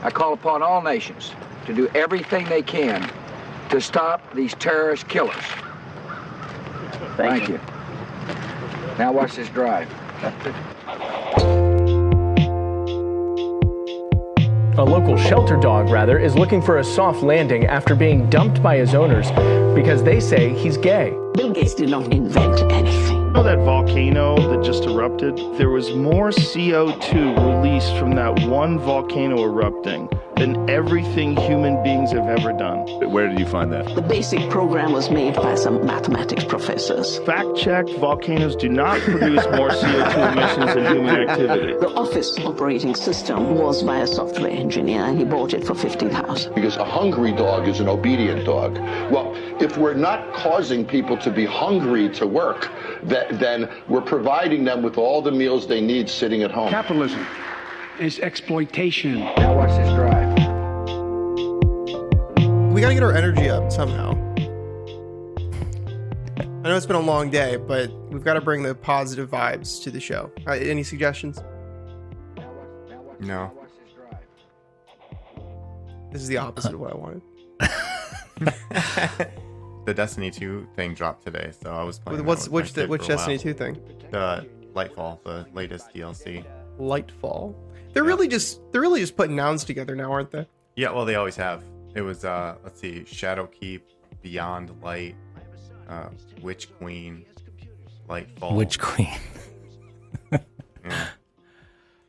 I call upon all nations to do everything they can to stop these terrorist killers. Thank you. Now watch this drive. A local shelter dog, rather, is looking for a soft landing after being dumped by his owners because they say he's gay. Bill Gates did not invent anything. You know that volcano that just erupted? There was more CO2 released from that one volcano erupting than everything human beings have ever done. Where did you find that? The basic program was made by some mathematics professors. Fact-checked, volcanoes do not produce more CO2 emissions than human activity. The Office operating system was by a software engineer, and he bought it for $50,000. Because a hungry dog is an obedient dog. Well, if we're not causing people to be hungry to work, then we're providing them with all the meals they need sitting at home. Capitalism is exploitation. Now watch this drive. We gotta get our energy up somehow. I know it's been a long day, but we've got to bring the positive vibes to the show. Any suggestions? No. This is the opposite of what I wanted. The Destiny 2 thing dropped today, so I was playing. Which Destiny 2 thing? The Lightfall, the latest DLC. Lightfall. They're really just putting nouns together now, aren't they? Yeah, well, they always have. It was let's see, Shadowkeep, Beyond Light, Witch Queen, Lightfall. Witch Queen. Yeah.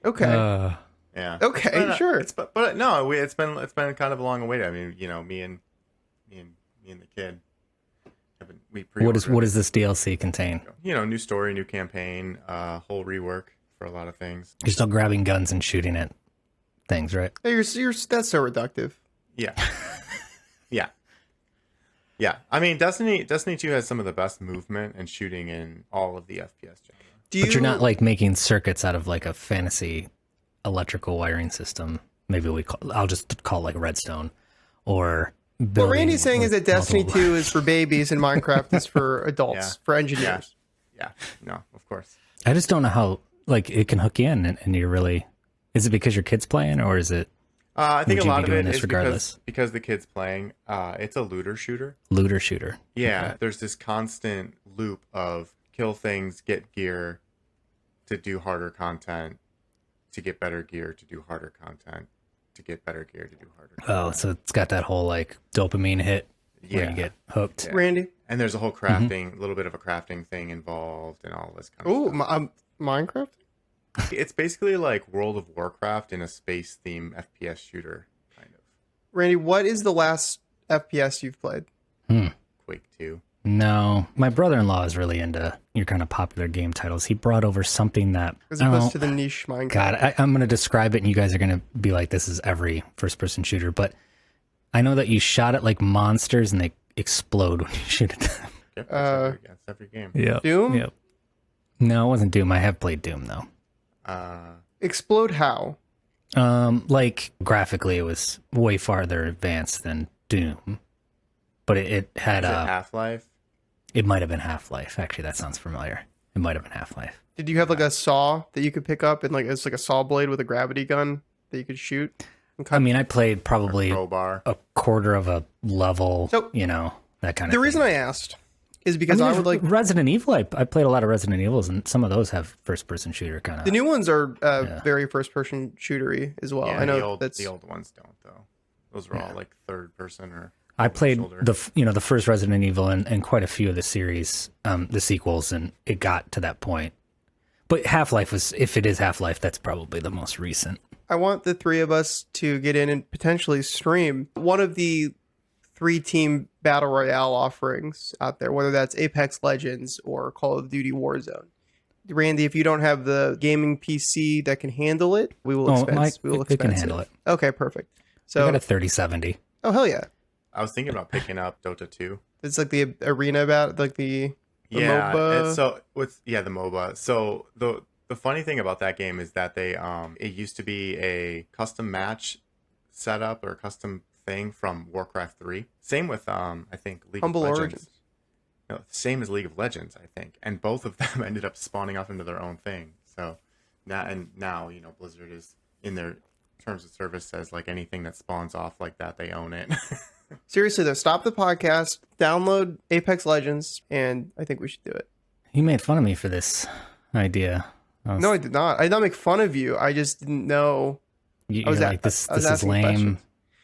Okay. Yeah. Okay, sure. It's been kind of a long wait. I mean, you know, me and the kid. What does this DLC contain? You know, new story, new campaign, whole rework for a lot of things. You're still grabbing guns and shooting at things, right? Hey, that's so reductive. Yeah. Yeah. I mean, Destiny 2 has some of the best movement and shooting in all of the FPS genre. But you're not like making circuits out of like a fantasy electrical wiring system. Maybe I'll just call it like Redstone or. What Randy's saying is that Destiny 2 is for babies and Minecraft is for adults, for engineers. Yeah. No, of course. I just don't know how like it can hook you in and you're really. Is it because your kid's playing or is it? I think a lot of it is regardless? because the kid's playing. It's a looter shooter. Looter shooter. Yeah, okay. There's this constant loop of kill things, get gear, to do harder content, to get better gear, to do harder content, to get better gear, to do harder content. Oh, so it's got that whole like dopamine hit where you get hooked. Yeah. Randy? And there's a whole crafting, little bit of a crafting thing involved and all this kind of stuff. Minecraft? It's basically like World of Warcraft in a space theme FPS shooter, kind of. Randy, what is the last FPS you've played? Quake 2. No, my brother-in-law is really into your kind of popular game titles. He brought over something that... As opposed to the niche Minecraft. God, I'm going to describe it and you guys are going to be like, this is every first-person shooter. But I know that you shot at like monsters and they explode when you shoot at them. That's every game. Yeah. Doom? Yep. No, it wasn't Doom. I have played Doom, though. Explode how? Like graphically, it was way farther advanced than Doom, but it had Half-Life. It might have been Half-Life. Actually, that sounds familiar. It might have been Half-Life. Did you have like a saw that you could pick up and like it's like a saw blade with a gravity gun that you could shoot? I mean, I played probably a quarter of a level. So, you know, that kind of. The reason I asked is because I would like Resident Evil. I played a lot of Resident Evils, and some of those have first-person shooter kind of. The new ones are very first-person shootery as well. Yeah, I know the old ones don't though. Those were all like third-person or. I played the first Resident Evil and quite a few of the series, the sequels, and it got to that point. But Half-Life was, if it is Half-Life, that's probably the most recent. I want the three of us to get in and potentially stream one of the 3-team battle royale offerings out there, whether that's Apex Legends or Call of Duty Warzone. Randy, if you don't have the gaming PC that can handle it, we will expense. It can handle it. Okay, perfect. So I got a 3070. Oh hell yeah! I was thinking about picking up Dota 2. It's like the arena like the MOBA. And so the MOBA. So the funny thing about that game is that they it used to be a custom match setup or custom thing from Warcraft 3. Same with I think League Humble of Legends. Origins. No, same as League of Legends, I think. And both of them ended up spawning off into their own thing. So now Blizzard is in their terms of service says like anything that spawns off like that, they own it. Seriously though, stop the podcast, download Apex Legends, and I think we should do it. You made fun of me for this idea. No, I did not. I did not make fun of you. I just didn't know. You're like, this is lame.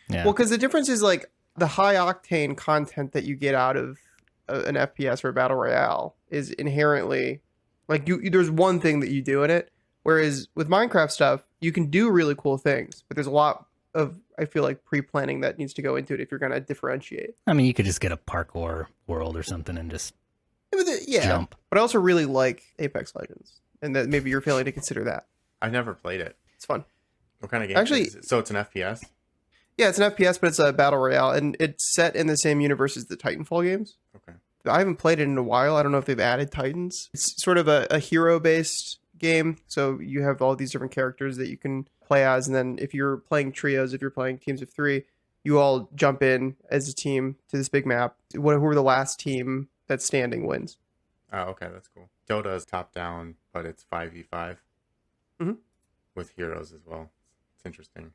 Yeah. Well, because the difference is like the high octane content that you get out of an FPS or a battle royale is inherently like there's one thing that you do in it, whereas with Minecraft stuff you can do really cool things, but there's a lot of, I feel like, pre-planning that needs to go into it if you're going to differentiate. I mean, you could just get a parkour world or something and just jump. But I also really like Apex Legends, and that maybe you're failing to consider that. I've never played it. It's fun. What kind of game Actually, is it? So it's an FPS? Yeah, it's an FPS, but it's a battle royale, and it's set in the same universe as the Titanfall games. Okay. I haven't played it in a while. I don't know if they've added Titans. It's sort of a hero-based game, so you have all these different characters that you can play as, and then if you're playing trios, if you're playing teams of 3, you all jump in as a team to this big map. Whoever the last team that's standing wins. Oh, okay, that's cool. Dota is top-down, but it's 5v5 with heroes as well. It's interesting.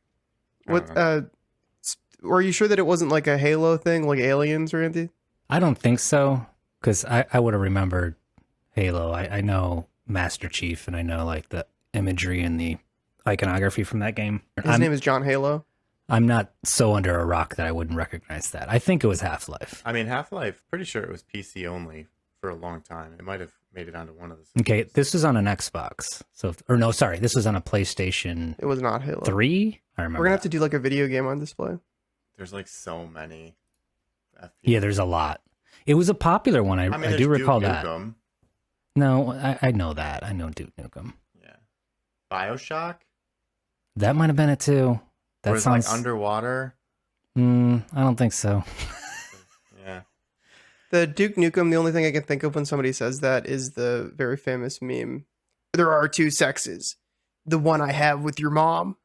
Are you sure that it wasn't like a Halo thing, like Aliens or anything? I don't think so, because I would have remembered Halo. I know Master Chief, and I know like the imagery and the iconography from that game. His name is John Halo. I'm not so under a rock that I wouldn't recognize that. I think it was Half-Life. I mean, Half-Life, pretty sure it was PC only for a long time. It might have made it onto one of the systems. Okay, this was on an Xbox. This was on a PlayStation. It was not Halo 3? I remember. We're going to have to do like a video game on display. There's like so many FPS. Yeah, there's a lot. It was a popular one. I do recall that. Nukem. No, I know that. I know Duke Nukem. Yeah. BioShock? That might have been it too. That sounds like underwater. I don't think so. Yeah. The Duke Nukem, the only thing I can think of when somebody says that is the very famous meme. There are 2 sexes. The one I have with your mom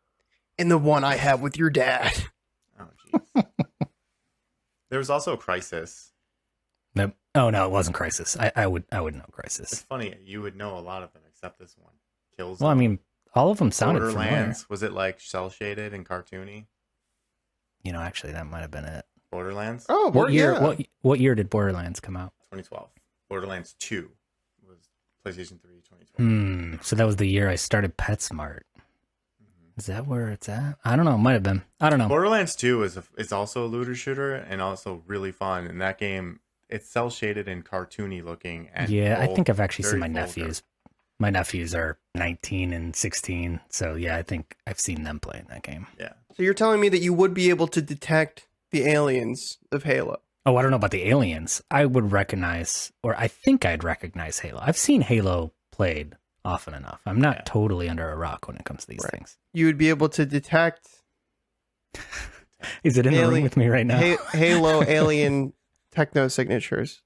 and the one I have with your dad. Oh, jeez. There was also Crisis. Nope. Oh no, it wasn't Crisis. I would know Crisis. It's funny, you would know a lot of them except this one. Kills. Well, I mean, all of them sounded Borderlands. familiar. Was it like cel shaded and cartoony? You know, actually, that might have been it. Borderlands. Oh, What year? Yeah. What year did Borderlands come out? 2012. Borderlands 2 was PlayStation 3. 2012. So that was the year I started PetSmart. Is that where it's at? I don't know. It might have been. I don't know. Borderlands 2 it's also a looter shooter and also really fun. And that game, it's cel shaded and cartoony looking. And yeah, I think I've actually seen my vulgar. nephews. My nephews are 19 and 16. So yeah, I think I've seen them playing that game. Yeah. So you're telling me that you would be able to detect the aliens of Halo? Oh, I don't know about the aliens. I would recognize, or I think I'd recognize Halo. I've seen Halo played often enough. I'm not totally under a rock when it comes to these things. You would be able to detect. Is it in the room with me right now? Halo alien techno signatures.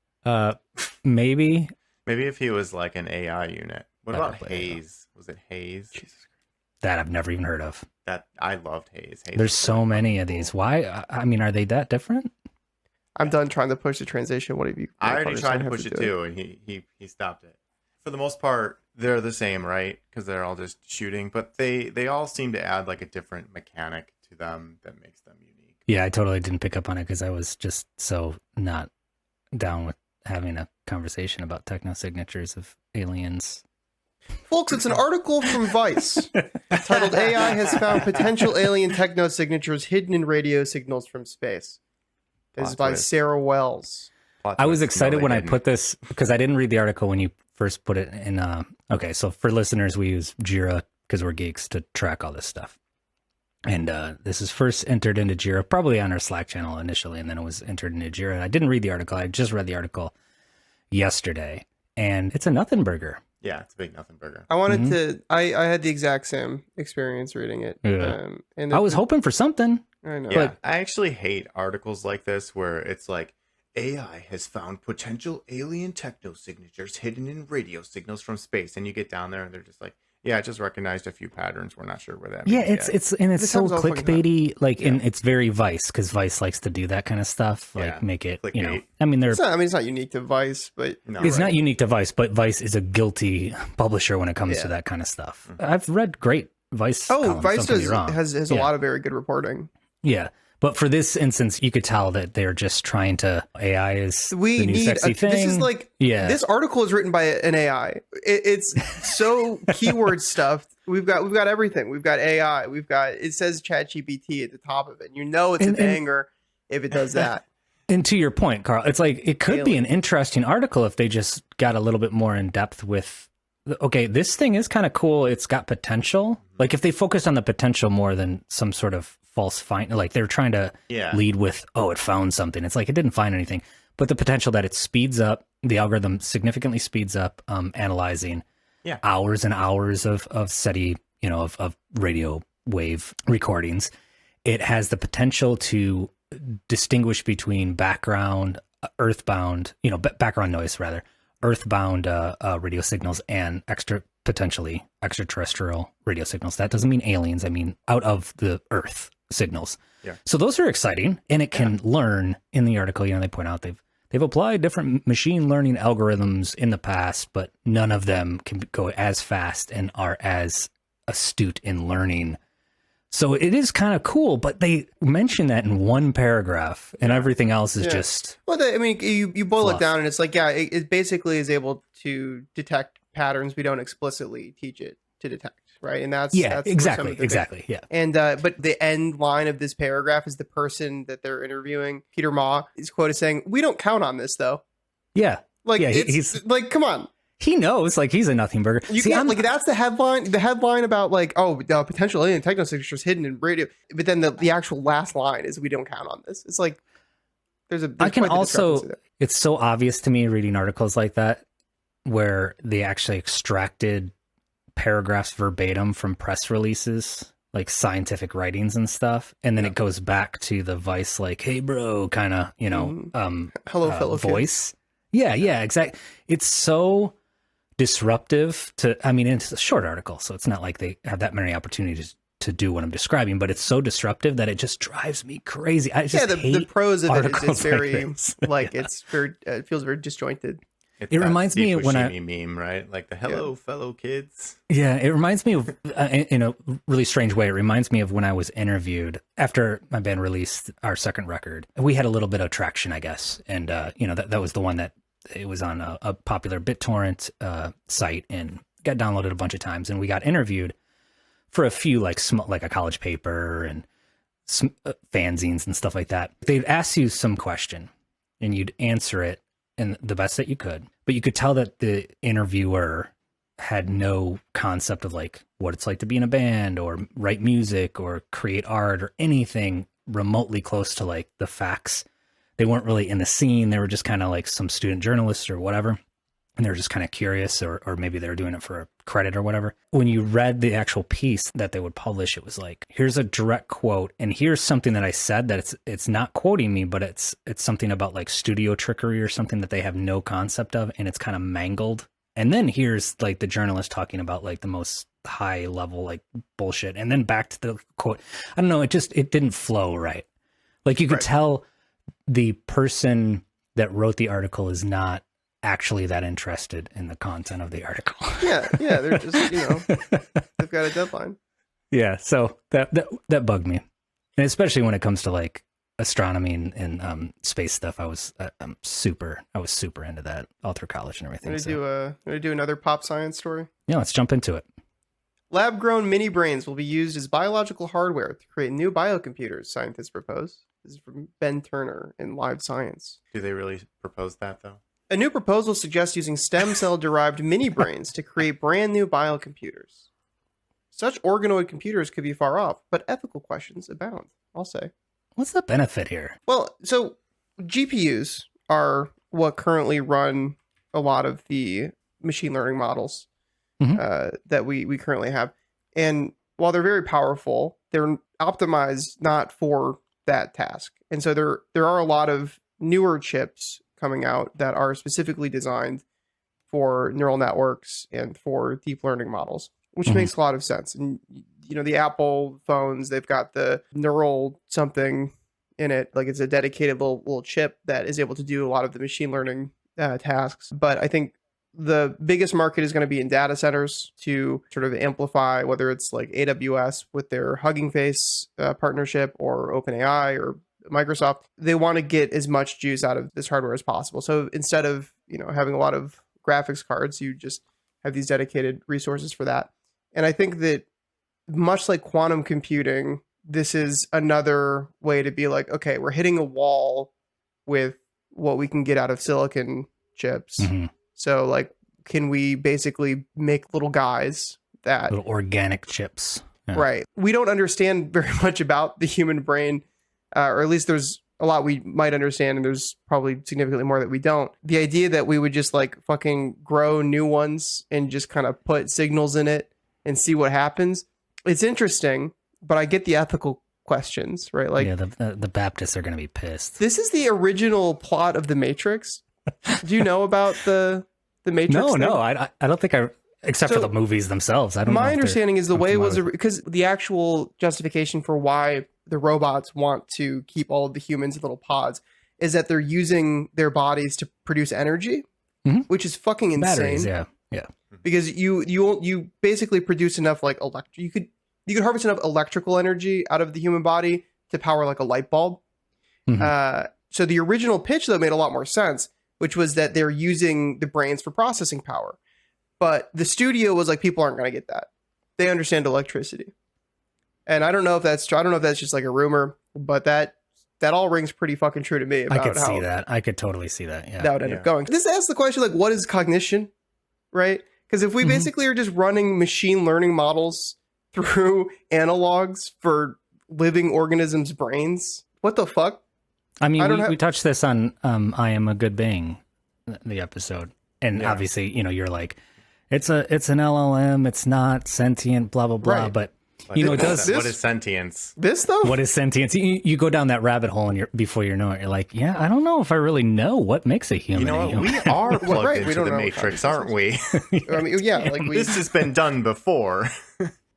Maybe. Maybe if he was like an AI unit. What about Probably, Haze? Was it Haze? That I've never even heard of. That I loved Haze. There's so many of these. Why? I mean, are they that different? I'm done trying to push the transition. What have you? I already tried to push it too, and he stopped it. For the most part, they're the same, right? Because they're all just shooting, but they all seem to add like a different mechanic to them that makes them unique. Yeah, I totally didn't pick up on it because I was just so not down with having a conversation about techno signatures of aliens. Folks, it's an article from Vice titled AI has found potential alien techno signatures hidden in radio signals from space. This is by Sarah Wells. I was excited when I put this because I didn't read the article when you first put it in. Okay, so for listeners, we use Jira because we're geeks to track all this stuff. And this is first entered into Jira, probably on our Slack channel initially, and then it was entered into Jira. And I didn't read the article. I just read the article yesterday, and it's a nothing burger. Yeah, it's a big nothing burger. I wanted to. I had the exact same experience reading it. Yeah. And I was hoping for something. I know. Yeah, I actually hate articles like this where it's like AI has found potential alien techno signatures hidden in radio signals from space, and you get down there and they're just like, yeah, I just recognized a few patterns. We're not sure where that. Yeah, means it's This so happens all the fucking clickbaity, like, and it's very Vice because Vice likes to do that kind of stuff, like Yeah, make it, you know. clickbait. I mean, It's not unique to Vice, but No, it's right. not unique to Vice, but Vice is a guilty publisher when it comes to that kind of stuff. I've read great Vice. Oh, columns. Vice Don't get me wrong. has a lot of very good reporting. Yeah. But for this instance, you could tell that they're just trying to AI is the new sexy thing. This is like this article is written by an AI. It's so keyword stuffed. We've got everything. We've got AI. It says ChatGPT at the top of it. You know it's a banger if it does that. And to your point, Carl, it's like it could be an interesting article if they just got a little bit more in depth with, okay, this thing is kind of cool. It's got potential. Like if they focused on the potential more than some sort of false find, like they're trying to lead with, oh, it found something. It's like it didn't find anything, but the potential that it speeds up, the algorithm significantly speeds up analyzing hours and hours of SETI, of radio wave recordings. It has the potential to distinguish between background, earthbound, background noise rather, earthbound radio signals and potentially extraterrestrial radio signals. That doesn't mean aliens. I mean out of the earth signals. Yeah. So those are exciting, and it can learn. In the article, they point out they've applied different machine learning algorithms in the past, but none of them can go as fast and are as astute in learning. So it is kind of cool, but they mention that in one paragraph, and everything else is just. Well, you boil fluff. It down, and it's like, it basically is able to detect patterns we don't explicitly teach it to detect. Right. And that's exactly. Yeah. And but the end line of this paragraph is the person that they're interviewing, Peter Ma, his quote is saying, "We don't count on this, though." Yeah. Like, he's like, come on. He knows, like, he's a nothing burger. You can't, like, that's the headline. The headline about, like, the potential alien techno signatures hidden in radio. But then the actual last line is, "We don't count on this." It's like, there's I can also, it's so obvious to me reading articles like that where they actually extracted paragraphs verbatim from press releases, like scientific writings and stuff, and then it goes back to the Vice, like, "Hey bro," kind of, hello fellow voice. Yeah, exactly. It's so disruptive it's a short article, so it's not like they have that many opportunities to do what I'm describing, but it's so disruptive that it just drives me crazy. I just hate the prose of it is very like it's very it feels very disjointed. It reminds me of when meme, right? Like the hello fellow kids. Yeah, it reminds me of, in a really strange way, it reminds me of when I was interviewed after my band released our second record. We had a little bit of traction, I guess. And, that was the one that it was on a popular BitTorrent site and got downloaded a bunch of times. And we got interviewed for a few, like a college paper and some fanzines and stuff like that. They'd ask you some question and you'd answer it and the best that you could, but you could tell that the interviewer had no concept of like what it's like to be in a band or write music or create art or anything remotely close to like the facts. They weren't really in the scene. They were just kind of like some student journalists or whatever. And they were just kind of curious, or maybe they were doing it for a credit or whatever. When you read the actual piece that they would publish, it was like, here's a direct quote, and here's something that I said that it's not quoting me, but it's something about like studio trickery or something that they have no concept of, and it's kind of mangled. And then here's like the journalist talking about like the most high level like bullshit, and then back to the quote. I don't know, it didn't flow right. Like you could tell the person that wrote the article is not actually that interested in the content of the article. Yeah, they're just, they've got a deadline. Yeah, so that bugged me. And especially when it comes to like astronomy and space stuff, I was super into that all through college and everything. Gonna do another pop science story? Yeah, let's jump into it. Lab-grown mini brains will be used as biological hardware to create new biocomputers, scientists propose. This is from Ben Turner in Live Science. Do they really propose that though? A new proposal suggests using stem cell-derived mini-brains to create brand new biocomputers. Such organoid computers could be far off, but ethical questions abound, I'll say. What's the benefit here? Well, so GPUs are what currently run a lot of the machine learning models that we currently have. And while they're very powerful, they're optimized not for that task. And so there are a lot of newer chips coming out that are specifically designed for neural networks and for deep learning models, which makes a lot of sense. And, the Apple phones, they've got the neural something in it. Like it's a dedicated little chip that is able to do a lot of the machine learning tasks. But I think the biggest market is going to be in data centers to sort of amplify, whether it's like AWS with their Hugging Face partnership or OpenAI or Microsoft. They want to get as much juice out of this hardware as possible. So instead of, having a lot of graphics cards, you just have these dedicated resources for that. And I think that much like quantum computing, this is another way to be like, okay, we're hitting a wall with what we can get out of silicon chips. So like, can we basically make little guys that little organic chips? Yeah. Right. We don't understand very much about the human brain, or at least there's a lot we might understand, and there's probably significantly more that we don't. The idea that we would just like fucking grow new ones and just kind of put signals in it and see what happens. It's interesting, but I get the ethical questions, right? Like, yeah, the Baptists are going to be pissed. This is the original plot of The Matrix. Do you know about the Matrix? No, I don't think except for the movies themselves. I don't know. My understanding is the way it was, because the actual justification for why the robots want to keep all of the humans in little pods is that they're using their bodies to produce energy, which is fucking insane. Batteries, yeah. Because you basically produce enough like you could harvest enough electrical energy out of the human body to power like a light bulb. So the original pitch though made a lot more sense, which was that they're using the brains for processing power. But the studio was like, people aren't going to get that. They understand electricity. And I don't know if that's true. I don't know if that's just like a rumor, but that all rings pretty fucking true to me. About I could see that. I could totally see that. Yeah. That would end up going. This asks the question, like, what is cognition? Right? Because if we basically are just running machine learning models through analogs for living organisms' brains, what the fuck? I mean, we touched this on I Am a Good Bang, the episode. And obviously, you're like, it's an LLM, it's not sentient, blah, blah, blah. Right. But, it does. What is sentience? This, though? What is sentience? You go down that rabbit hole and before you know it, you're like, yeah, I don't know if I really know what makes a human. You know what? We are plugged into the Matrix, aren't we? I mean, yeah. Like this has been done before.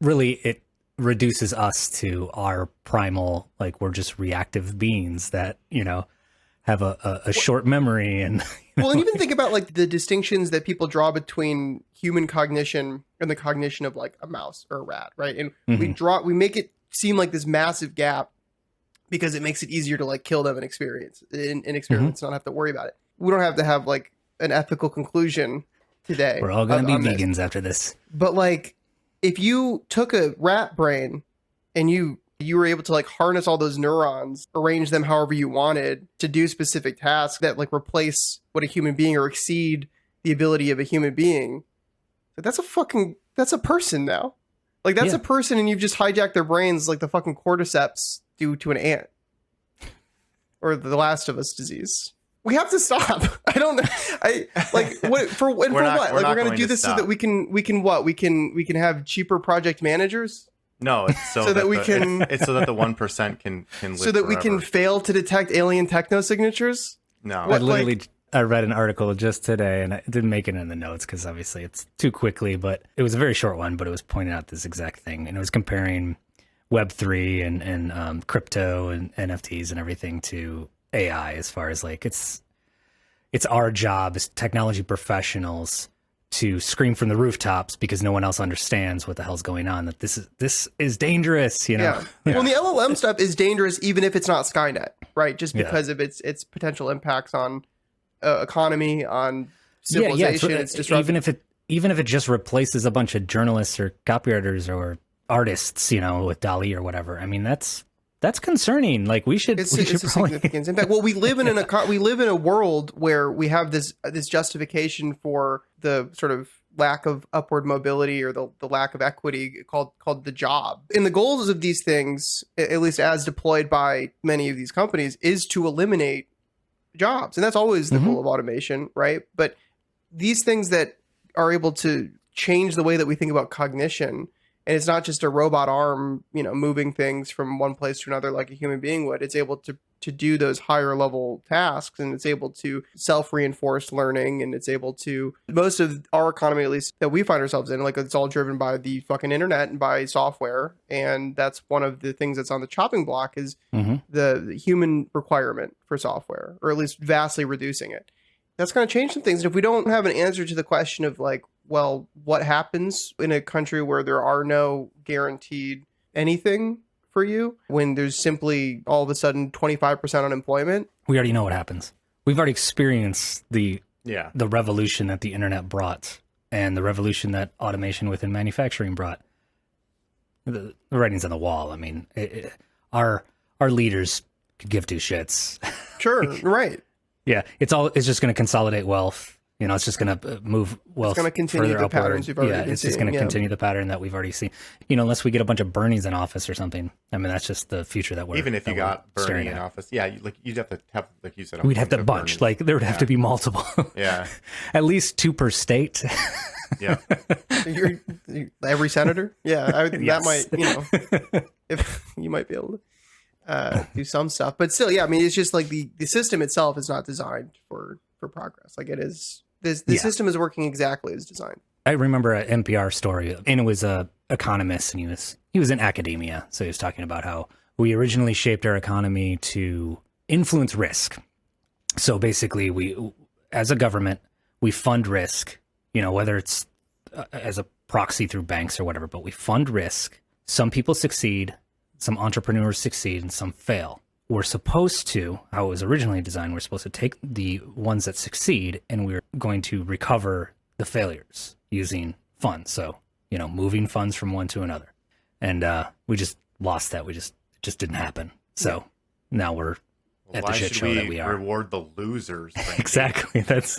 Really, it reduces us to our primal, like we're just reactive beings that, have a short memory and well, and even think about like the distinctions that people draw between human cognition and the cognition of like a mouse or a rat, right? And we make it seem like this massive gap because it makes it easier to like kill them in experiments, not have to worry about it. We don't have to have like an ethical conclusion today. We're all gonna be vegans after this. But like, if you took a rat brain and you were able to like harness all those neurons, arrange them however you wanted to do specific tasks that like replace what a human being or exceed the ability of a human being, that's a person now. Like that's a person, and you've just hijacked their brains like the fucking cordyceps do to an ant or the Last of Us disease. We have to stop. I don't know. For what? Like we're going to do this so that we can have cheaper project managers. No, it's so that we can. It's so that the 1% can live. So that we can fail to detect alien techno-signatures. No, I read an article just today, and I didn't make it in the notes because obviously it's too quickly. But it was a very short one, but it was pointing out this exact thing, and it was comparing Web3 and crypto and NFTs and everything to AI, as far as like it's our job as technology professionals to scream from the rooftops because no one else understands what the hell's going on, that this is dangerous, Yeah. Well, the LLM stuff is dangerous even if it's not Skynet, right? Just because of its potential impacts on economy, on civilization, it's disruptive. Even if it just replaces a bunch of journalists or copywriters or artists, with DALL-E or whatever. I mean, that's concerning. Like we should. It's a significant impact. Well, we live in a world where we have this justification for the sort of lack of upward mobility or the lack of equity called the job. And the goals of these things, at least as deployed by many of these companies, is to eliminate jobs, and that's always the goal of automation, right? But these things that are able to change the way that we think about cognition. And it's not just a robot arm, moving things from one place to another like a human being would. It's able to do those higher level tasks, and it's able to self-reinforce learning, and it's able to, most of our economy, at least that we find ourselves in, like it's all driven by the fucking internet and by software. And that's one of the things that's on the chopping block is the human requirement for software, or at least vastly reducing it. that's going to change some things. And if we don't have an answer to the question of like, well, what happens in a country where there are no guaranteed anything for you, when there's simply all of a sudden 25% unemployment? We already know what happens. We've already experienced the revolution that the internet brought and the revolution that automation within manufacturing brought. The writing's on the wall. I mean, our leaders could give two shits. Sure, right. Yeah, it's just going to consolidate wealth. You know, it's just going to move wealth. It's going to continue the patterns we've already been it's seeing. just going to continue the pattern that we've already seen. You know, unless we get a bunch of Bernies in office or something. I mean, that's just the future that we're even if you got Bernie in at. office, you'd have to have, like you said, we'd have to bunch. Like there would have to be multiple. Yeah, at least 2 per state. Yeah, you're every senator. Yeah, Yes. That might, if you might be able to do some stuff, but still, yeah. I mean, it's just like the system itself is not designed for progress. Like it is. The system is working exactly as designed. I remember an NPR story, and it was a economist, and he was in academia, so he was talking about how we originally shaped our economy to influence risk. So basically, we, as a government, we fund risk. You know, whether it's as a proxy through banks or whatever, but we fund risk. Some people succeed, some entrepreneurs succeed, and some fail. We're supposed to, how it was originally designed, we're supposed to take the ones that succeed and we're going to recover the failures using funds. So, you know, moving funds from one to another. And we just lost that. It just didn't happen. So now we're at the shit show that we are. Reward the losers. Exactly. That's.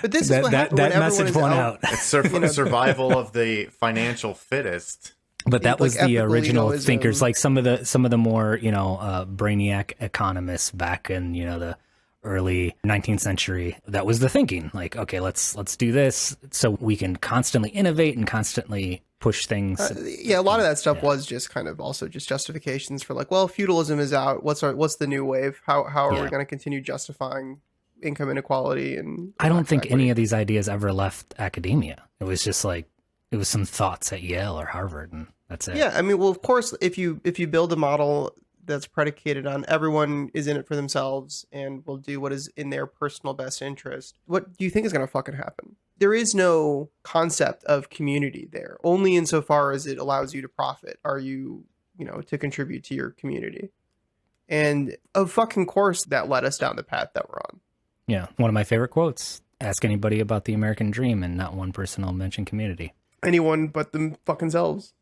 But this is what happened when that everyone message is won out. out. It's survival of the financial fittest. But that was like the ethical original egoism. thinkers, like some of the more, you know, brainiac economists back in, you know, the early 19th century. That was the thinking. Like, okay, let's do this so we can constantly innovate and constantly push things. Yeah, a lot of that stuff was just kind of also just justifications for like, well, feudalism is out. What's the new wave? How are we going to continue justifying income inequality? And I don't think any of these ideas ever left academia. It was just like, it was some thoughts at Yale or Harvard, and that's it. Yeah, I mean, well, of course, if you build a model that's predicated on everyone is in it for themselves and will do what is in their personal best interest, what do you think is going to fucking happen? There is no concept of community there. Only insofar as it allows you to profit are you, to contribute to your community. And of fucking course that led us down the path that we're on. Yeah, one of my favorite quotes: "Ask anybody about the American dream, and not one person will mention community." Anyone but them fucking selves.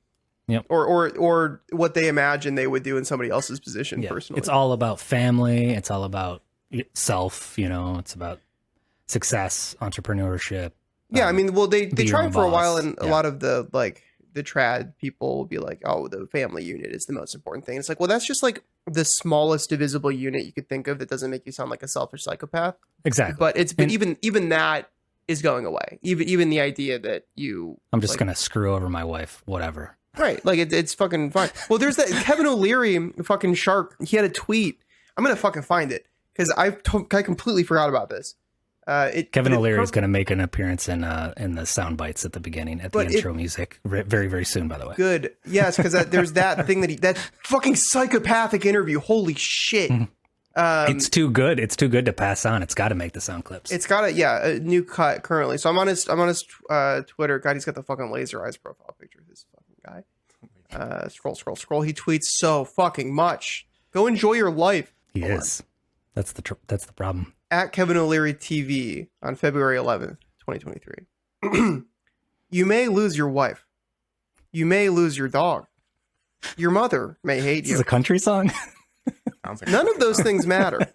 Yep. Or what they imagine they would do in somebody else's position personally. It's all about family. It's all about self, it's about success, entrepreneurship. Yeah, I mean, well, they tried for a while, and Yeah. a lot of the trad people will be like, oh, the family unit is the most important thing. It's like, well, that's just like the smallest divisible unit you could think of that doesn't make you sound like a selfish psychopath. Exactly. But even that is going away. Even the idea that I'm just gonna screw over my wife, whatever. Right, like it's fucking fine. Well, there's that Kevin O'Leary, fucking shark. He had a tweet. I'm gonna fucking find it because I completely forgot about this. Kevin O'Leary is gonna make an appearance in the sound bites at the beginning at the intro music very, very soon. By the way, good. Yes, because there's that thing that fucking psychopathic interview. Holy shit. It's too good. It's too good to pass on. It's got to make the sound clips. It's got a new cut currently. So I'm on his Twitter. God, he's got the fucking laser eyes profile picture of this fucking guy. Scroll. He tweets so fucking much. Go enjoy your life. He is. That's the problem. At Kevin O'Leary TV on February 11th, 2023. You may lose your wife. You may lose your dog. Your mother may hate you. This is a country song. None of those things matter.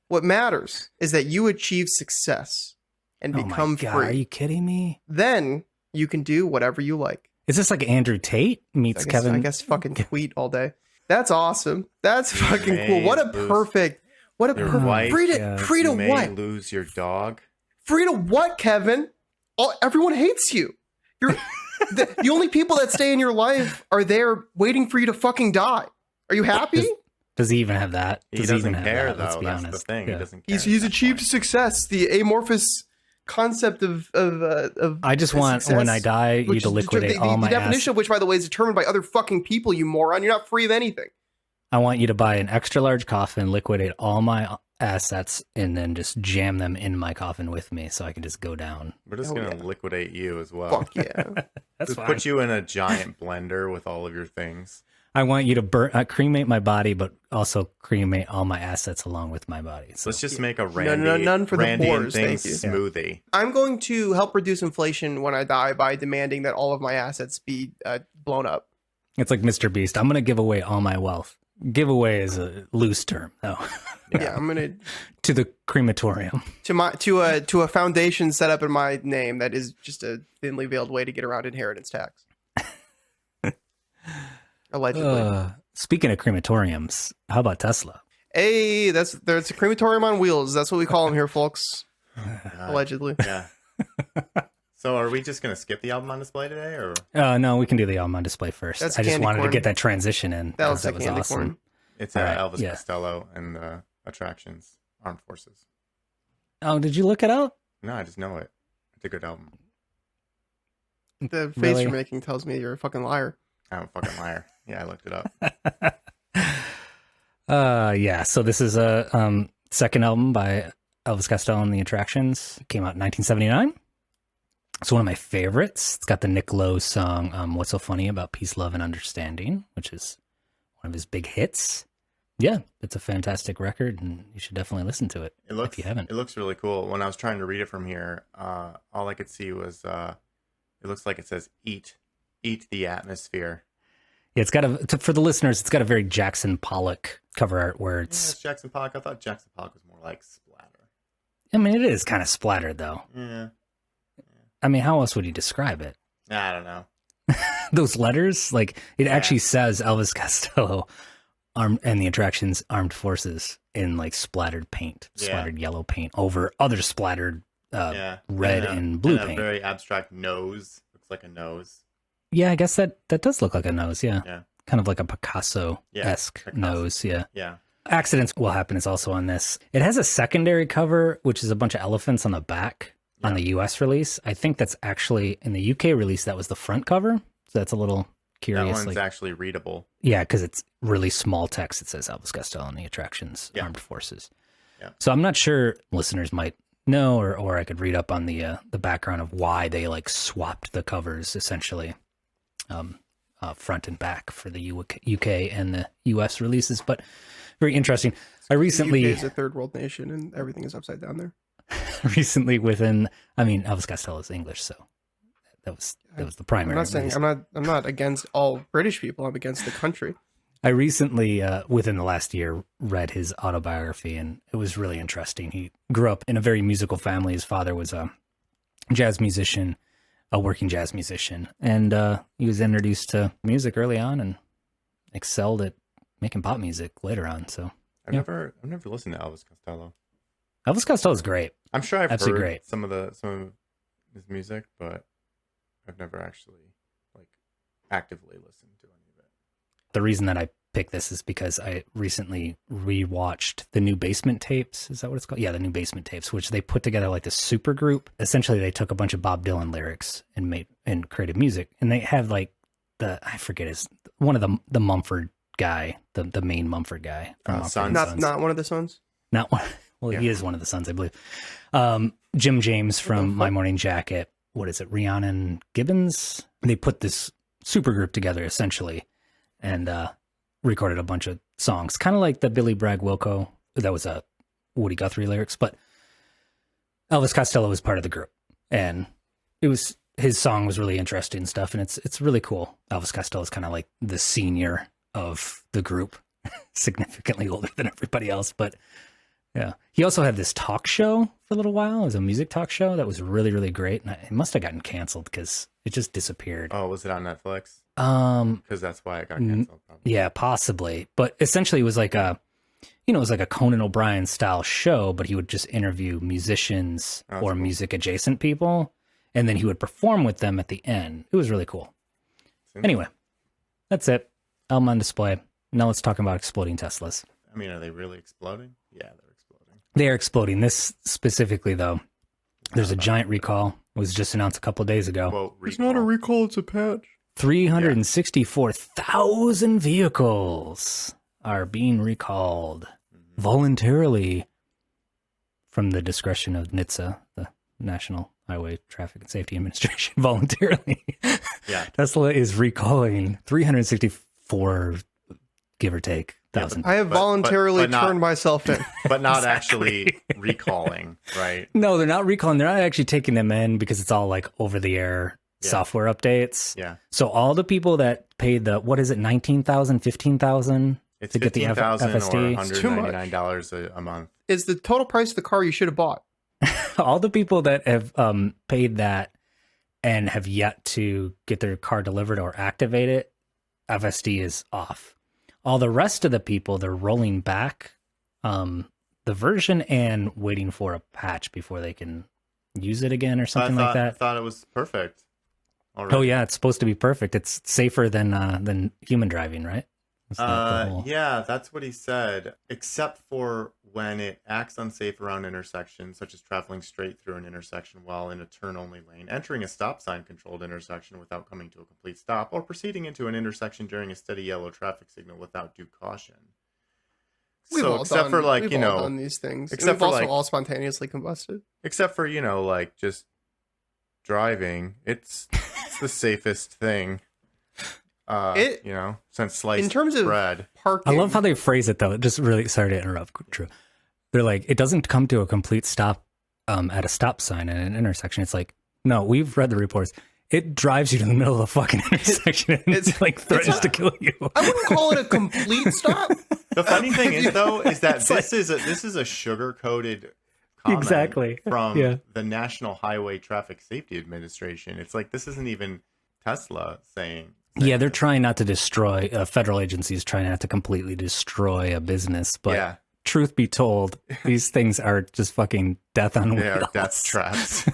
What matters is that you achieve success and become free. Are you kidding me? Then you can do whatever you like. Is this like Andrew Tate meets Kevin? I guess fucking tweet all day. That's awesome. That's fucking cool. What a perfect free to what? Lose your dog. Free to what, Kevin? Everyone hates you. You're the only people that stay in your life are there waiting for you to fucking die. Are you happy? Does he even have that? He doesn't care, though. Let's be honest. That's the thing. Yeah. He doesn't care. He's achieved success. The amorphous concept of I just want, success, when I die, you to liquidate all my the definition of which, by the way, is determined by other fucking people, you moron. You're not free of anything. I want you to buy an extra large coffin, liquidate all my assets and then just jam them in my coffin with me so I can just go down. We're just going to liquidate you as well. Fuck yeah. That's just fine. put you in a giant blender with all of your things. I want you to cremate my body, but also cremate all my assets along with my body. So. Let's just make a Randy, none for the Randy and poors, things thank you. smoothie. I'm going to help reduce inflation when I die by demanding that all of my assets be blown up. It's like Mr. Beast. I'm going to give away all my wealth. Give away is a loose term, though. Yeah, I'm gonna to the crematorium. To a foundation set up in my name that is just a thinly veiled way to get around inheritance tax. Allegedly. Speaking of crematoriums, how about Tesla? Hey, there's a crematorium on wheels. That's what we call them here, folks. Allegedly. Yeah. So are we just going to skip the album on display today, or? No, we can do the album on display first. That's I just candy wanted corn. to get that transition in. That was awesome. corn. It's All right, Elvis yeah. Costello and the Attractions Armed Forces. Oh, did you look it up? No, I just know it. It's a good album. The face Really? you're making tells me you're a fucking liar. I'm a fucking liar. Yeah, I looked it up. Yeah. So this is a second album by Elvis Costello and the Attractions. It came out in 1979. It's one of my favorites. It's got the Nick Lowe song, What's So Funny About Peace, Love, and Understanding, which is one of his big hits. Yeah, it's a fantastic record, and you should definitely listen to it, if you haven't. It looks really cool. When I was trying to read it from here, all I could see was it looks like it says "Eat the Atmosphere." Yeah, it's got for the listeners, it's got a very Jackson Pollock cover art where it's... It's Jackson Pollock. I thought Jackson Pollock was more like splatter. I mean, it is kind of splattered, though. Yeah. I mean, how else would you describe it? I don't know. Those letters, like, it actually says Elvis Costello and the Attractions Armed Forces in, like, splattered paint, splattered yellow paint over other splattered red and blue paint. A very abstract nose. Looks like a nose. Yeah, I guess that does look like a nose, yeah. Yeah. Kind of like a Picasso-esque nose, yeah. Yeah. Accidents Will Happen is also on this. It has a secondary cover, which is a bunch of elephants on the back on the US release. I think that's actually, in the UK release, that was the front cover. So that's a little curious. That one's actually readable. Yeah, because it's really small text. It says Elvis Costello and the Attractions Armed Forces. Yeah. So I'm not sure listeners might know, or I could read up on the background of why they like swapped the covers essentially, front and back for the UK and the US releases. But very interesting. I recently The UK is a third world nation, and everything is upside down there. recently Elvis Costello is English, so that was the primary. I'm not against all British people. I'm against the country. I recently, within the last year, read his autobiography, and it was really interesting. He grew up in a very musical family. His father was a jazz musician, a working jazz musician, and he was introduced to music early on and excelled at making pop music later on. So I've never listened to Elvis Costello. Elvis Costello is great. I'm sure I've Absolutely heard great. some of his music, but I've never actually actively listened to any of it. The reason that I picked this is because I recently rewatched the new Basement Tapes. Is that what it's called? Yeah, the new Basement Tapes, which they put together like this super group. Essentially, they took a bunch of Bob Dylan lyrics and created music. And they have like I forget one of the Mumford guy, the main Mumford guy. Sons. Not one of the sons. Not one. Well, he is one of the sons, I believe. Jim James from My Morning Jacket. What is it? Rhiannon Gibbons. They put this super group together essentially, and recorded a bunch of songs, kind of like the Billy Bragg Wilco. That was a Woody Guthrie lyrics, but Elvis Costello was part of the group, and his song was really interesting and stuff, and it's really cool. Elvis Costello is kind of like the senior of the group, significantly older than everybody else, but yeah. He also had this talk show for a little while. It was a music talk show that was really, really great. And it must have gotten canceled because it just disappeared. Oh, was it on Netflix? Because that's why it got canceled. Probably. Yeah, possibly. But essentially it was like it was like a Conan O'Brien style show, but he would just interview musicians or music adjacent people. And then he would perform with them at the end. It was really cool. Anyway, that's it. Album on display. Now let's talk about exploding Teslas. I mean, are they really exploding? Yeah, they're exploding. They are exploding. This specifically, though, there's a giant recall. It was just announced a couple of days ago. Well, it's not a recall, it's a patch. 364,000 vehicles are being recalled voluntarily from the discretion of NHTSA, the National Highway Traffic and Safety Administration, voluntarily. Yeah. Tesla is recalling 364, give or take, thousand. I have voluntarily but not, turned myself in. But not actually recalling, right? No, they're not recalling. They're not actually taking them in because it's all like over the air software updates. Yeah. So all the people that paid the, what is it, 19,000, 15,000 It's to get the $15,000 FSD? or $199 a month. It's the total price of the car you should have bought. All the people that have paid that and have yet to get their car delivered or activate it, FSD is off. All the rest of the people, they're rolling back the version and waiting for a patch before they can use it again or something like that. I thought it was perfect already. Oh yeah, it's supposed to be perfect. It's safer than human driving, right? Yeah, that's what he said, except for when it acts unsafe around intersections, such as traveling straight through an intersection while in a turn-only lane, entering a stop sign-controlled intersection without coming to a complete stop, or proceeding into an intersection during a steady yellow traffic signal without due caution. We've all done these things. Except for also all spontaneously combusted. Except for, like just driving, it's the safest thing. Since sliced in terms of bread. Parking. I love how they phrase it though. Just really sorry to interrupt. True. They're like, it doesn't come to a complete stop at a stop sign in an intersection. It's like, no, we've read the reports. It drives you to the middle of the fucking intersection and it's like threatens to kill you. I wouldn't call it a complete stop. The funny thing is though, is that this is a sugar-coated comment from the National Highway Traffic Safety Administration. It's like, this isn't even Tesla saying. Yeah, they're trying not to destroy, federal agencies trying not to completely destroy a business. But truth be told, these things are just fucking death on wheels. They are death traps.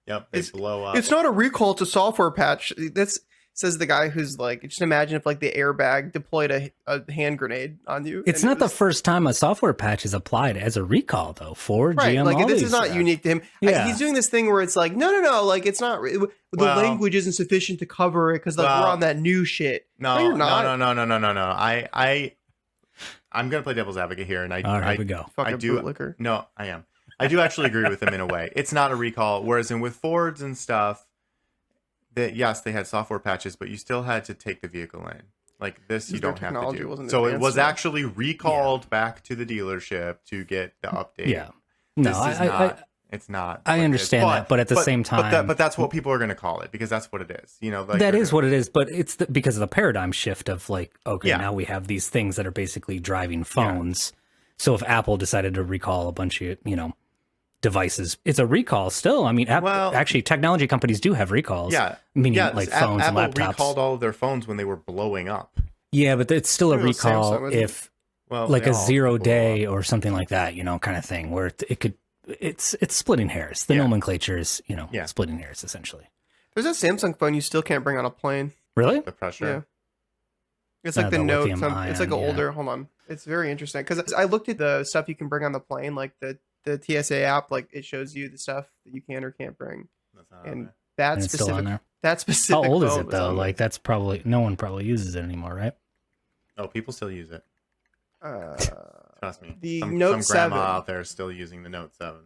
Yep, they blow up. It's not a recall, it's a software patch. That's says the guy who's like, just imagine if like the airbag deployed a hand grenade on you. It's not the first time a software patch is applied as a recall though. Ford, right, GM, like all this these is not unique to him. Yeah. He's doing this thing where it's like, no, like it's not. The language isn't sufficient to cover it because like we're on that new shit. No, you're not. No. I'm gonna play devil's advocate here, and here we go. Fucking I do. bootlicker. No, I am. I do actually agree with him in a way. It's not a recall. Whereas with Fords and stuff, that yes, they had software patches, but you still had to take the vehicle in. Like this, you don't have to do. So it was actually recalled back to the dealership to get the update. Yeah. No, it's not. I understand that, but at the same time, but that's what people are going to call it because that's what it is. Like that is what it is. But it's because of the paradigm shift of like, okay, now we have these things that are basically driving phones. Yeah. So if Apple decided to recall a bunch of devices, it's a recall still. I mean, actually, technology companies do have recalls. Yeah, meaning like phones and laptops. Apple recalled all of their phones when they were blowing up. Yeah, but it's still a recall if like a 0 day or something like that, kind of thing, where it could. It's splitting hairs. The nomenclature is, splitting hairs essentially. There's a Samsung phone you still can't bring on a plane. Really? The pressure. Yeah. It's like the Note. It's like an older. Hold on. It's very interesting because I looked at the stuff you can bring on the plane, like the TSA app. Like it shows you the stuff that you can or can't bring. And that's specific. Still on there. That specific. How old is it though? Like that's probably no one probably uses it anymore, right? Oh, people still use it. Trust me. The some Note 7 grandma out there is still using the Note 7.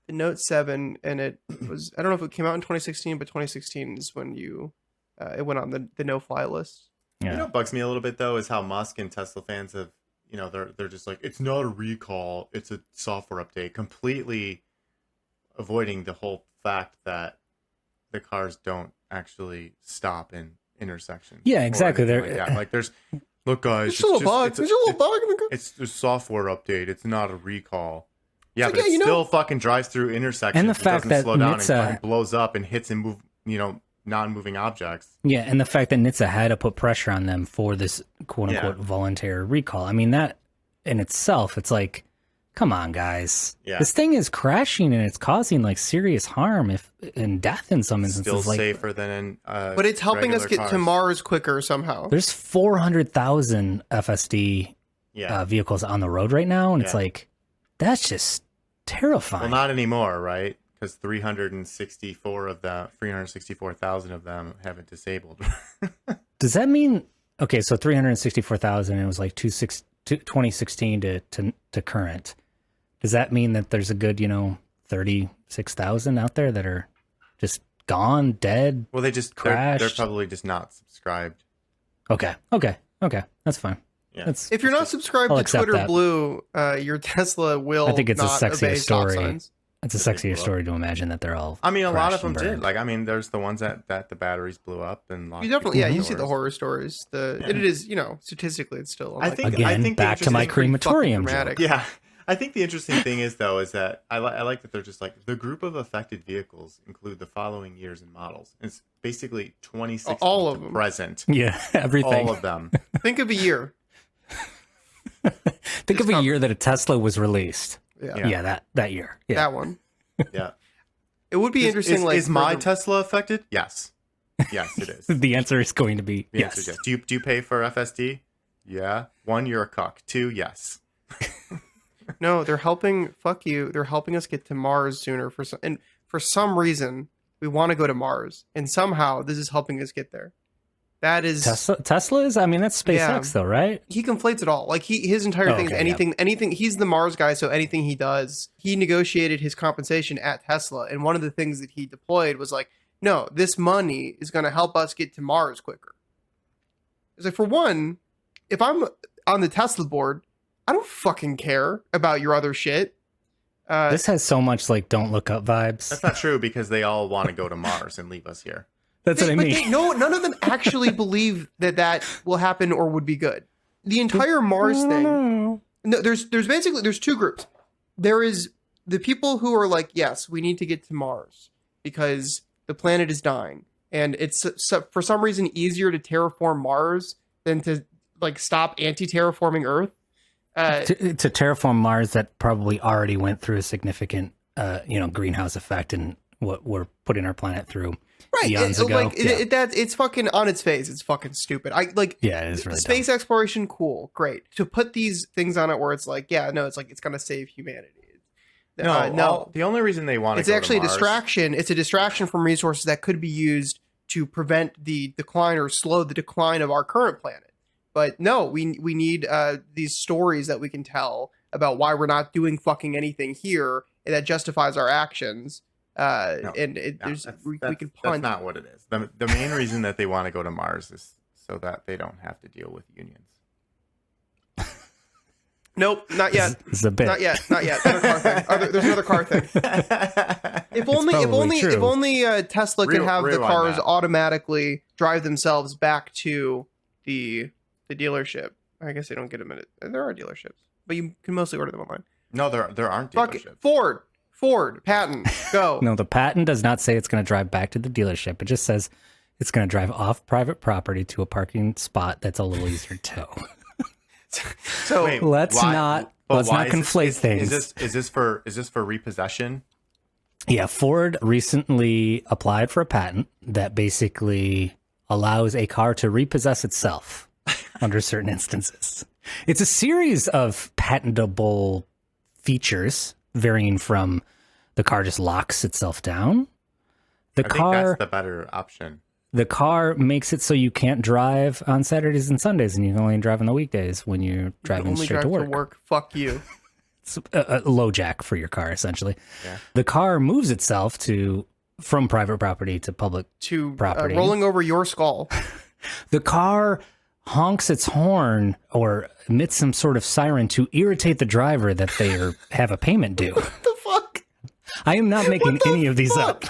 The Note 7, and it was, I don't know if it came out in 2016, but 2016 is when it went on the no-fly list. Yeah. You know what bugs me a little bit, though, is how Musk and Tesla fans have, they're just like, it's not a recall, it's a software update, completely avoiding the whole fact that the cars don't actually stop in intersections. Yeah, exactly. Like there's... Look, guys, there's a little bug. It's a software updait. It's not a recall. Yeah, but it still fucking drives through intersections. And the fact that slow down NHTSA and blows up and hits and non-moving objects. Yeah, and the fact that NHTSA had to put pressure on them for this quote-unquote voluntary recall. I mean, that in itself, it's like, come on, guys. Yeah. This thing is crashing and it's causing like serious harm and death in some instances. Still safer than but it's helping us get to Mars quicker somehow. There's 400,000 FSD vehicles on the road right now, and it's like, that's just terrifying. Well, not anymore, right? Because 364,000 of them have it disabled. Does that mean, okay, so 364,000, it was like 2016 to current. does that mean that there's a good, 36,000 out there that are just gone, dead? Well, they're probably just not subscribed. Okay. That's fine. Yeah. If you're not subscribed to Twitter Blue, your Tesla will. I think it's not a sexier obey stop story. signs. It's a sexier story to imagine that they're all. I mean, a lot of them crashed and did. burned. Like, there's the ones that the batteries blew up and lost. You definitely, people's you see the doors. horror stories. It is, statistically, it's still. I think Again, back to my crematorium joke. Yeah, I think the interesting thing is though is that I like that they're just like the group of affected vehicles include the following years and models. It's basically 2016 all of to them. present. Yeah, everything. All of them. Think of a year. Think of a year that a Tesla was released. Yeah, that year. Yeah. that one. Yeah. It would be interesting. Is my Tesla affected? Yes. Yes, it is. The answer is going to be The yes. answer is yes. Do you pay for FSD? Yeah. 1, you're a cuck. 2, yes. No, they're helping. Fuck you. They're helping us get to Mars sooner. For some reason, we want to go to Mars, and somehow this is helping us get there. That is Tesla is. I mean, that's SpaceX though, right? He conflates it all. Like his entire thing is anything. He's the Mars guy, so anything he does, he negotiated his compensation at Tesla, and one of the things that he deployed was like, no, this money is going to help us get to Mars quicker. It's like, for one, if I'm on the Tesla board, I don't fucking care about your other shit. This has so much like Don't Look Up vibes. That's not true because they all want to go to Mars and leave us here. That's what I mean. None of them actually believe that will happen or would be good. The entire Mars thing. No, there's two groups. There is the people who are like, yes, we need to get to Mars because the planet is dying, and it's for some reason easier to terraform Mars than to like stop anti-terraforming Earth. To terraform Mars that probably already went through a significant, greenhouse effect and what we're putting our planet through. Right, eons ago. It's fucking on its face. It's fucking stupid. It is really space dumb. exploration, cool, great. To put these things on it where it's like, it's gonna save humanity. No. The only reason they want to it's actually a distraction. It's a distraction from resources that could be used to prevent the decline or slow the decline of our current planet. But no, we need these stories that we can tell about why we're not doing fucking anything here that justifies our actions. We can punt. That's not what it is. The main reason that they want to go to Mars is so that they don't have to deal with unions. Nope, not yet. It's a bit. Not yet. Another car thing. There's another car thing. If only Tesla could have the cars automatically drive themselves back to the dealership. I guess they don't get them in it. There are dealerships, but you can mostly order them online. No, there aren't dealerships. Ford, patent, go. No, the patent does not say it's going to drive back to the dealership. It just says it's going to drive off private property to a parking spot that's a little easier to tow. So wait, let's not conflate things. Is this for repossession? Yeah, Ford recently applied for a patent that basically allows a car to repossess itself under certain instances. It's a series of patentable features, varying from the car just locks itself down. I think that's the better option. The car makes it so you can't drive on Saturdays and Sundays, and you can only drive on the weekdays when you're driving straight to work. Fuck you. It's a low jack for your car, essentially. Yeah. The car moves itself from private property to public property. Rolling over your skull. The car honks its horn or emits some sort of siren to irritate the driver that they have a payment due. What the fuck? I am not making any of these up.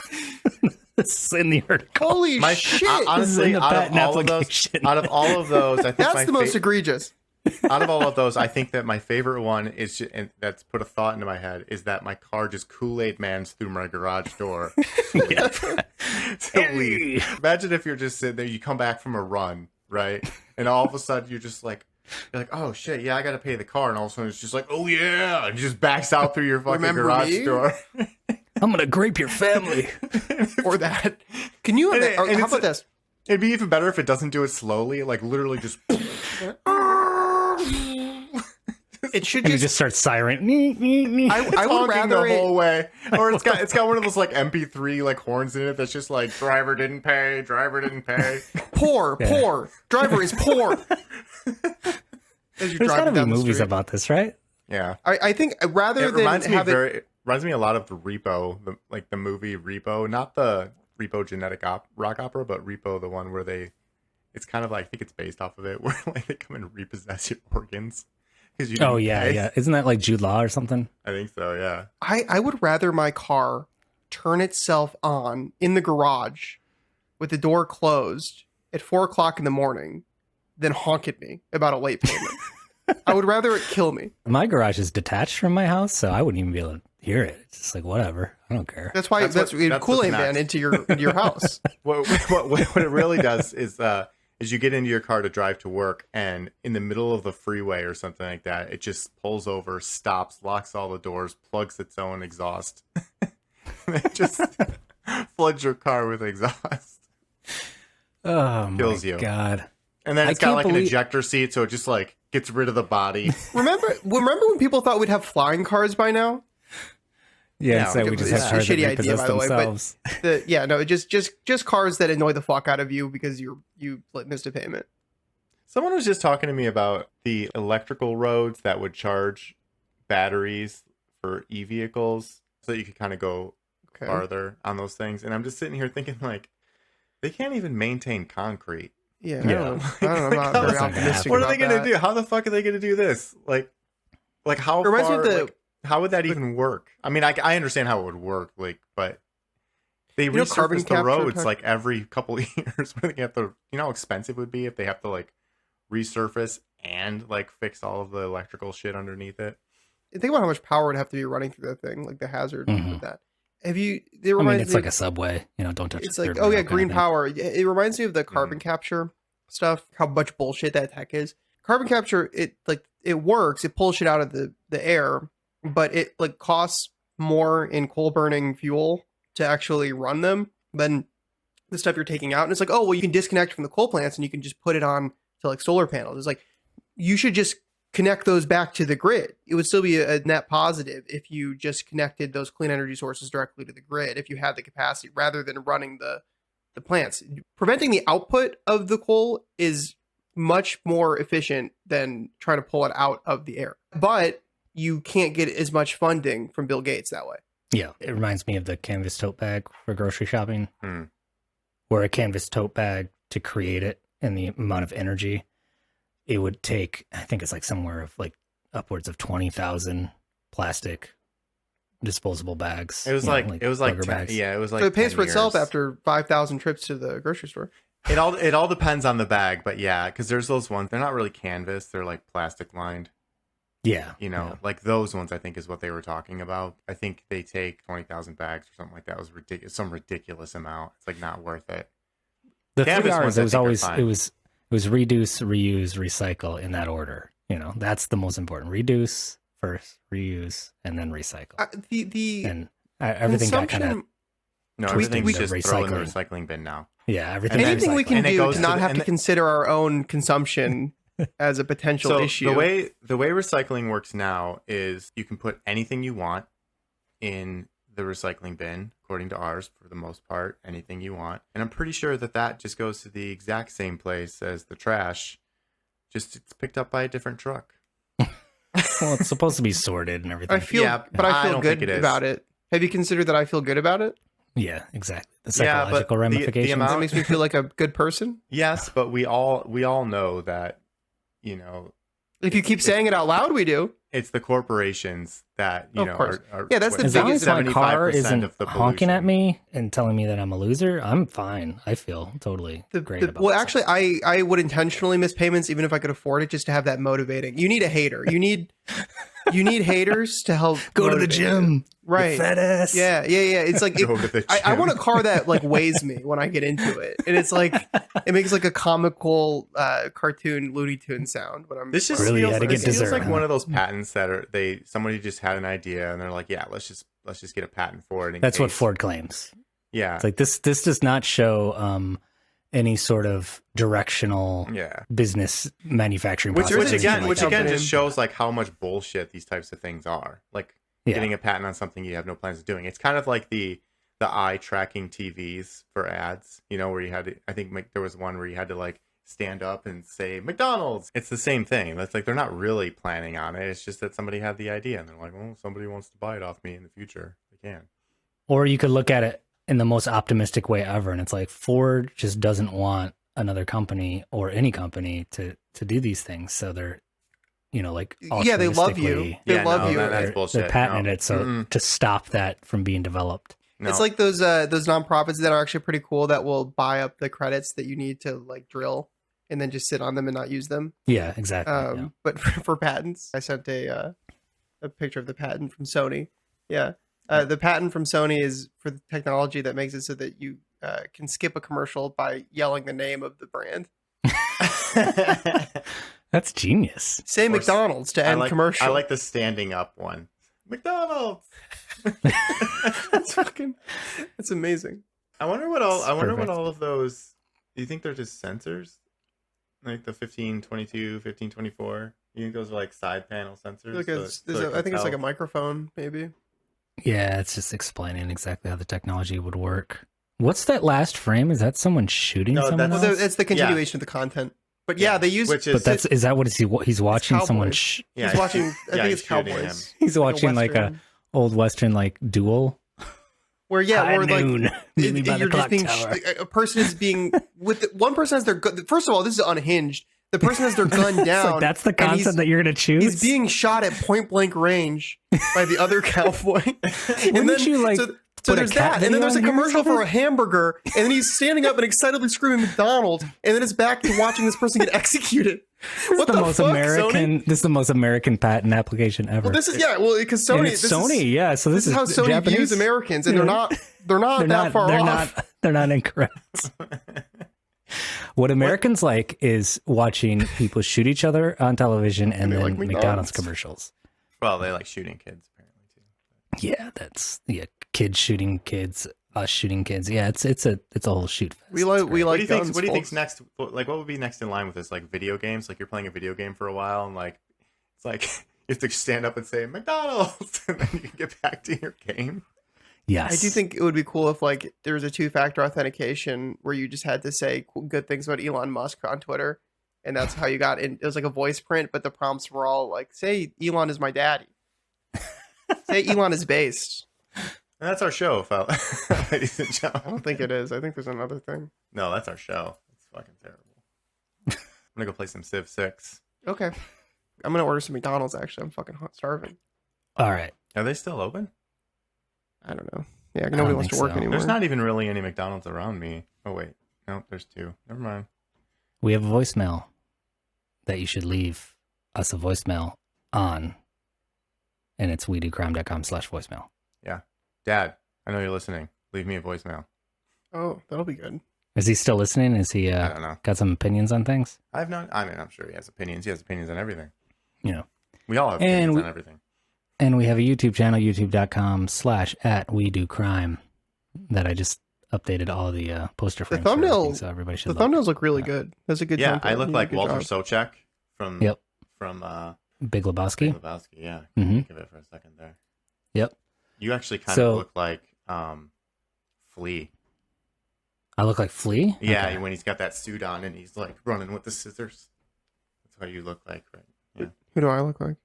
This is in the article. Holy shit! Honestly, out of all of those, I think that's the most egregious. Out of all of those, I think that my favorite one is, and that's put a thought into my head, is that my car just Kool-Aid mans through my garage door to leave. Imagine if you're just sitting there, you come back from a run, right? And all of a sudden you're like, oh shit, yeah, I got to pay the car. And all of a sudden it's just like, oh yeah. And it just backs out through your fucking garage door. I'm going to grape your family. Or that. Can you, how about this? It'd be even better if it doesn't do it slowly, like literally just... It should just start siren. I would rather the whole way, or it's got one of those like MP3 like horns in it that's just like driver didn't pay. Poor driver is poor. There's gotta be movies about this, right? Yeah. I think rather It than reminds me a lot of the Repo, the movie Repo, not the Repo Genetic Rock Opera, but Repo, the one where it's kind of like, I think it's based off of it, where like they come and repossess your organs. Oh yeah, yeah. Isn't that like Jude Law or something? I think so, yeah. I would rather my car turn itself on in the garage with the door closed at 4:00 in the morning than honk at me about a late payment. I would rather it kill me. My garage is detached from my house, so I wouldn't even be able to hear it. It's just like, whatever. I don't care. That's why that's Kool-Aid Man into your house. What it really does is you get into your car to drive to work, and in the middle of the freeway or something like that, it just pulls over, stops, locks all the doors, plugs its own exhaust. It just floods your car with exhaust. Oh Kills my you. God. And then it's got like an ejector seat, so it just like gets rid of the body. Remember when people thought we'd have flying cars by now? Yeah, so we just have cars that shitty idea, repossess by the way. themselves. But just cars that annoy the fuck out of you because you missed a payment. Someone was just talking to me about the electrical roads that would charge batteries for e-vehicles, so that you could kind of go farther on those things. And I'm just sitting here thinking, like, they can't even maintain concrete. Yeah. I don't know. I'm not very optimistic. What are they going to do? How the fuck are they going to do this? Like how far? How would that even work? I mean, I understand how it would work, like, but they resurface the roads like every couple of years. Where they have to, how expensive it would be if they have to like resurface and like fix all of the electrical shit underneath it. Think about how much power would have to be running through that thing, like the hazard with that. Have you? It's like a subway. Don't touch. It's like, green power. It reminds me of the carbon capture stuff. How much bullshit that tech is. Carbon capture, it works. It pulls shit out of the air, but it like costs more in coal burning fuel to actually run them than the stuff you're taking out. And it's like, oh well, you can disconnect from the coal plants and you can just put it on to like solar panels. It's like you should just connect those back to the grid. It would still be a net positive if you just connected those clean energy sources directly to the grid, if you had the capacity, rather than running the plants. Preventing the output of the coal is much more efficient than trying to pull it out of the air. But you can't get as much funding from Bill Gates that way. Yeah, it reminds me of the canvas tote bag for grocery shopping, where a canvas tote bag, to create it and the amount of energy, it would take, I think it's like somewhere of like upwards of 20,000 plastic disposable bags. It was like bags. Yeah, it was like. So it pays for itself years. after 5,000 trips to the grocery store. It all depends on the bag, but yeah, because there's those ones. They're not really canvas; they're like plastic lined. Yeah, like those ones. I think is what they were talking about. I think they take 20,000 bags or something like that. It was ridiculous, some ridiculous amount. It's like not worth it. The canvas 3 R's, it was always it was reduce, reuse, recycle in that order. That's the most important. Reduce first, reuse, and then recycle. Everything got kind of everything's just throw in the recycling bin now. Yeah, everything. Anything we can do to not have to consider our own consumption as a potential issue. The way recycling works now is you can put anything you want in the recycling bin, according to ours, for the most part, anything you want. And I'm pretty sure that just goes to the exact same place as the trash, just it's picked up by a different truck. Well, it's supposed to be sorted and everything. I feel good about it. Have you considered that I feel good about it? Yeah, exactly. The psychological ramifications. That makes me feel like a good person? Yes, but we all know that, if you keep saying it out loud, we do. It's the corporations that, are that's the as long as my car 75% isn't of the honking at me and telling me that I'm a loser, I'm fine. I feel totally great about it. Well, actually, I would intentionally miss payments even if I could afford it, just to have that motivating. You need a hater. You need haters to help go to the gym. Right. Fat ass. Yeah. It's like I want a car that like weighs me when I get into it, and it's like it makes like a comical cartoon Looney Tune sound when I'm. This just really feels, had to get dessert, feels like one of those patents that somebody just had an idea and they're like, yeah, let's just get a patent for it. That's what Ford claims. Yeah, it's like this does not show any sort of directional business manufacturing process. Which again just shows like how much bullshit these types of things are. Like getting a patent on something you have no plans of doing. It's kind of like the eye tracking TVs for ads, where you had to, I think there was one where you had to like stand up and say McDonald's. It's the same thing. That's like they're not really planning on it. It's just that somebody had the idea and they're like, well, somebody wants to buy it off me in the future. They can. Or you could look at it in the most optimistic way ever, and it's like Ford just doesn't want another company or any company to do these things, so they're, you know, like yeah, they love you. They love you. That's bullshit. They're patenting it so to stop that from being developed. No. It's like those nonprofits that are actually pretty cool that will buy up the credits that you need to like drill and then just sit on them and not use them. Yeah, exactly. But for patents, I sent a picture of the patent from Sony. Yeah. The patent from Sony is for the technology that makes it so that you can skip a commercial by yelling the name of the brand. That's genius. Say McDonald's to end commercial. I like the standing up one. McDonald's. That's amazing. I wonder what all of those. Do you think they're just sensors? Like the 1522, 1524? You think those are like side panel sensors? I think it's like a microphone, maybe. Yeah, it's just explaining exactly how the technology would work. What's that last frame? Is that someone shooting someone else? It's the continuation of the content. But yeah, they use. Is that what he's watching? Someone. He's watching. I think it's Cowboys. He's watching like a old Western like duel. Where or like you're just being a person is being one person has their first of all, this is unhinged. The person has their gun down. Like that's the content that you're gonna choose. He's being shot at point blank range by the other cowboy. And then you like so there's that, and then there's a commercial for a hamburger, and then he's standing up and excitedly screaming McDonald's, and then it's back to watching this person get executed. What the most fuck, American? Sony? This is the most American patent application ever. Well, this is because Sony. So this is how Sony Japanese? views Americans, and they're not that far off. They're not incorrect. What Americans like is watching people shoot each other on television and then like McDonald's commercials. Well, they like shooting kids apparently too. Yeah, kids shooting kids, us shooting kids. Yeah, it's a whole shoot fest. We like what do you think's next? Like, what would be next in line with this? Like video games? Like you're playing a video game for a while and like it's like you have to stand up and say McDonald's and then you can get back to your game. Yes. I do think it would be cool if like there was a 2-factor authentication where you just had to say good things about Elon Musk on Twitter, and that's how you got in. It was like a voice print, but the prompts were all like, "Say Elon is my daddy." Say Elon is based. And that's our show, ladies and gentlemen. I don't think it is. I think there's another thing. No, that's our show. It's fucking terrible. I'm gonna go play some Civ 6. Okay. I'm gonna order some McDonald's. Actually, I'm fucking starving. All right. Are they still open? I don't know. Yeah, nobody wants to work anymore. There's not even really any McDonald's around me. Oh, wait. No, there's 2. Never mind. We have a voicemail that you should leave us a voicemail on, and it's wedocrime.com/voicemail. Yeah. Dad, I know you're listening. Leave me a voicemail. Oh, that'll be good. Is he still listening? Is he I don't know. Got some opinions on things? I'm sure he has opinions. He has opinions on everything. You know. We all have opinions on everything. And we have a YouTube channel, youtube.com/@wedocrime, that I just updated all the poster frames. The thumbnails, so everybody should. The thumbnails look really good. That's a good. Yeah, I look like Walter Sobchak from Big Big Lebowski. Lebowski, yeah. Mm-hmm. Think of it for a second there. Yep. You actually kind of look like Flea. I look like Flea? Yeah, okay. When he's got that suit on and he's like running with the scissors. That's what you look like, right? Yeah. Who do I look like?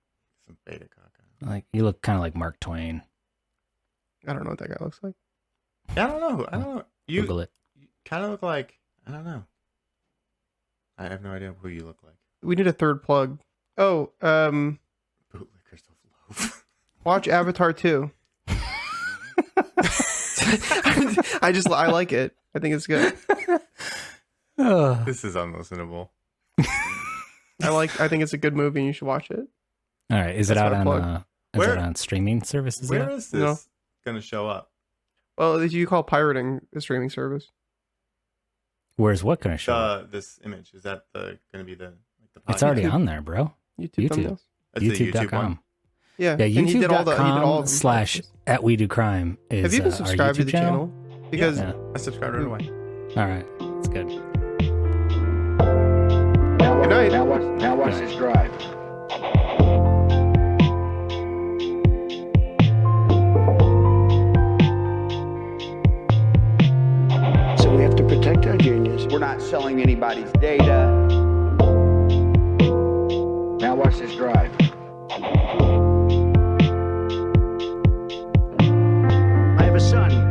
Some beta cock. Like you look kind of like Mark Twain. I don't know what that guy looks like. Yeah, I don't know. You Google it. Kind of look like, I don't know. I have no idea who you look like. We need a third plug. Oh, Bootlickers of Loaf. Watch Avatar 2. I like it. I think it's good. This is unlistenable. I think it's a good movie and you should watch it. All right. Is it out on it on streaming services? Where is this going to show up? Well, you call pirating a streaming service. Where's what going to show up? This image, is that going to be the It's already on there, bro. YouTube. YouTube.com. Yeah. YouTube.com/@wedocrime is Have you been subscribed to the channel? Because I subscribed right away. All right. That's good. Good night. Now watch this drive. So we have to protect our juniors. We're not selling anybody's data. life. I have a son.